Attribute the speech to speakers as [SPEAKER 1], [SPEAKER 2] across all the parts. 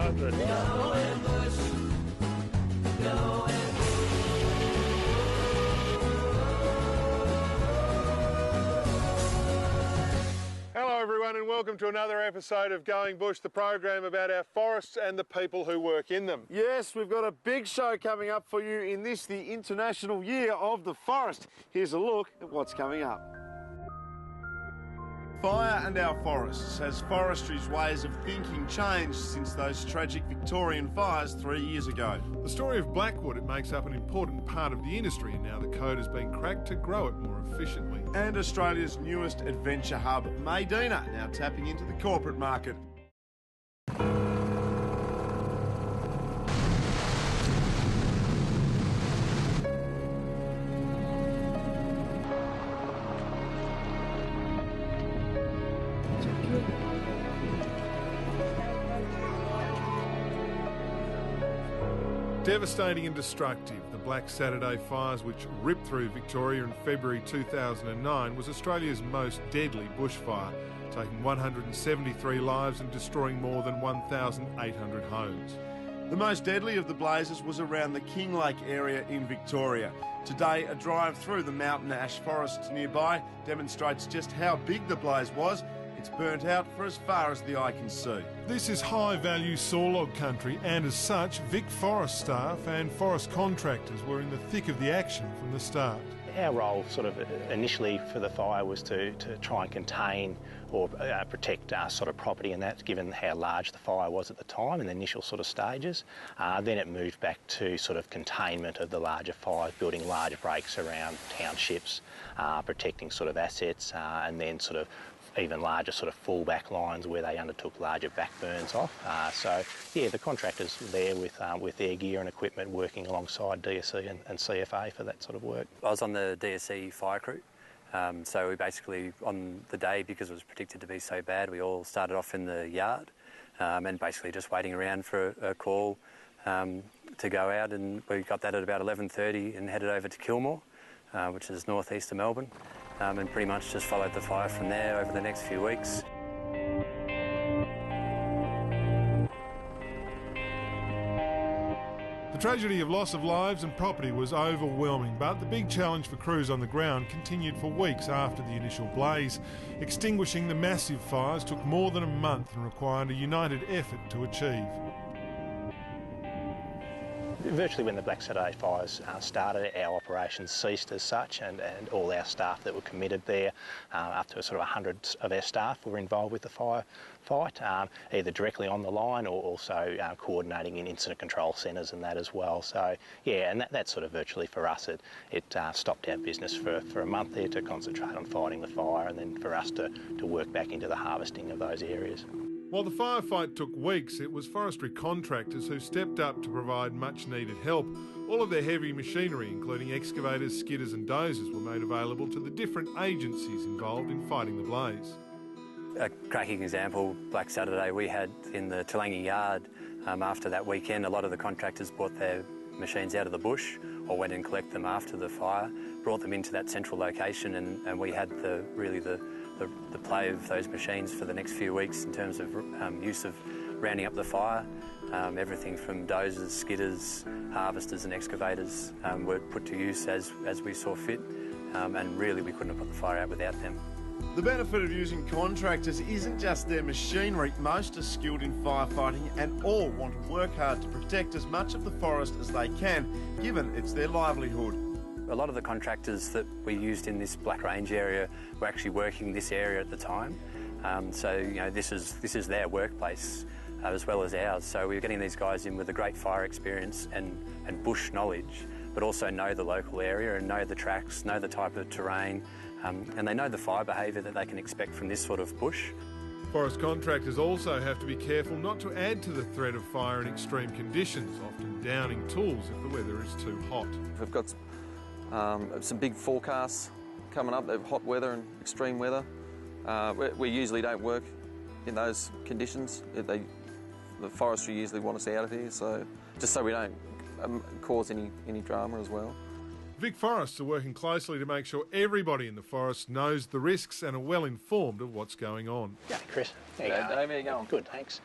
[SPEAKER 1] 100. Hello everyone and welcome to another episode of Going Bush, the program about our forests and the people who work in them.
[SPEAKER 2] Yes, we've got a big show coming up for you in this, the International Year of the Forest. Here's a look at what's coming up. Fire and our forests. Has forestry's ways of thinking changed since those tragic Victorian fires 3 years ago?
[SPEAKER 1] The story of Blackwood, it makes up an important part of the industry and now the code has been cracked to grow it more efficiently.
[SPEAKER 2] And Australia's newest adventure hub, Maydena, now tapping into the corporate market.
[SPEAKER 1] Devastating and destructive, the Black Saturday fires which ripped through Victoria in February 2009 was Australia's most deadly bushfire, taking 173 lives and destroying more than 1,800 homes.
[SPEAKER 2] The most deadly of the blazes was around the Kinglake area in Victoria. Today, a drive through the mountain ash forests nearby demonstrates just how big the blaze was. It's burnt out for as far as the eye can see.
[SPEAKER 1] This is high-value sawlog country and as such, Vic Forest staff and forest contractors were in the thick of the action from the start.
[SPEAKER 3] Our role sort of initially for the fire was to try and contain or protect sort of property, and that's given how large the fire was at the time in the initial sort of stages. Then it moved back to sort of containment of the larger fires, building larger breaks around townships, protecting sort of assets, and then sort of even larger sort of fallback lines where they undertook larger backburns off. So yeah, the contractors were there with their gear and equipment working alongside DSE and CFA for that sort of work.
[SPEAKER 4] I was on the DSE fire crew. So we basically, on the day, because it was predicted to be so bad, we all started off in the yard and basically just waiting around for a call to go out, and we got that at about 11:30 and headed over to Kilmore, which is northeast of Melbourne. And pretty much just followed the fire from there over the next few weeks.
[SPEAKER 1] The tragedy of loss of lives and property was overwhelming, but the big challenge for crews on the ground continued for weeks after the initial blaze. Extinguishing the massive fires took more than a month and required a united effort to achieve.
[SPEAKER 3] Virtually when the Black Saturday fires started, our operations ceased as such, and all our staff that were committed there, up to sort of 100 of our staff were involved with the firefight, either directly on the line or also coordinating in incident control centres and that as well. So yeah, and that sort of virtually for us, it stopped our business for a month there to concentrate on fighting the fire, and then for us to work back into the harvesting of those areas.
[SPEAKER 1] While the firefight took weeks, it was forestry contractors who stepped up to provide much needed help. All of their heavy machinery, including excavators, skidders and dozers, were made available to the different agencies involved in fighting the blaze.
[SPEAKER 4] A cracking example, Black Saturday, we had in the Talangi yard after that weekend. A lot of the contractors brought their machines out of the bush or went and collected them after the fire, brought them into that central location, and we had the play of those machines for the next few weeks in terms of use of rounding up the fire. Everything from dozers, skidders, harvesters and excavators were put to use as we saw fit, and really we couldn't have put the fire out without them.
[SPEAKER 2] The benefit of using contractors isn't just their machinery. Most are skilled in firefighting and all want to work hard to protect as much of the forest as they can, given it's their livelihood.
[SPEAKER 4] A lot of the contractors that we used in this Black Range area were actually working this area at the time. So you know, this is their workplace as well as ours. So we were getting these guys in with a great fire experience and bush knowledge, but also know the local area and know the tracks, know the type of terrain, and they know the fire behaviour that they can expect from this sort of bush.
[SPEAKER 1] Forest contractors also have to be careful not to add to the threat of fire in extreme conditions, often downing tools if the weather is too hot.
[SPEAKER 5] We've got some big forecasts coming up of hot weather and extreme weather. We usually don't work in those conditions. The forestry usually want us out of here, so just so we don't cause any drama as well.
[SPEAKER 1] Vic Forests are working closely to make sure everybody in the forest knows the risks and are well informed of what's going on.
[SPEAKER 3] Yeah, Chris. There you go.
[SPEAKER 5] Dave, how you going?
[SPEAKER 3] Good, thanks.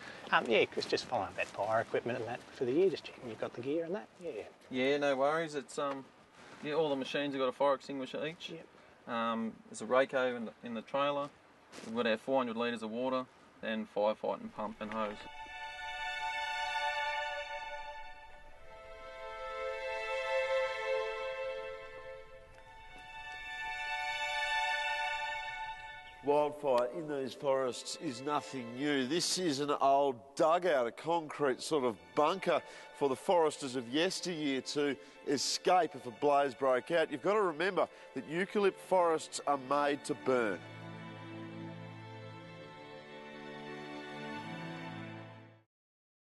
[SPEAKER 3] Yeah, Chris, just following that fire equipment and that for the year. Just checking you've got the gear and that. Yeah.
[SPEAKER 5] Yeah, no worries. It's yeah, all the machines have got a fire extinguisher each.
[SPEAKER 3] Yep.
[SPEAKER 5] There's a Rayco in the trailer. We've got our 400 litres of water, then firefighting pump and hose.
[SPEAKER 2] Wildfire in these forests is nothing new. This is an old dugout, a concrete sort of bunker for the foresters of yesteryear to escape if a blaze broke out. You've got to remember that eucalypt forests are made to burn.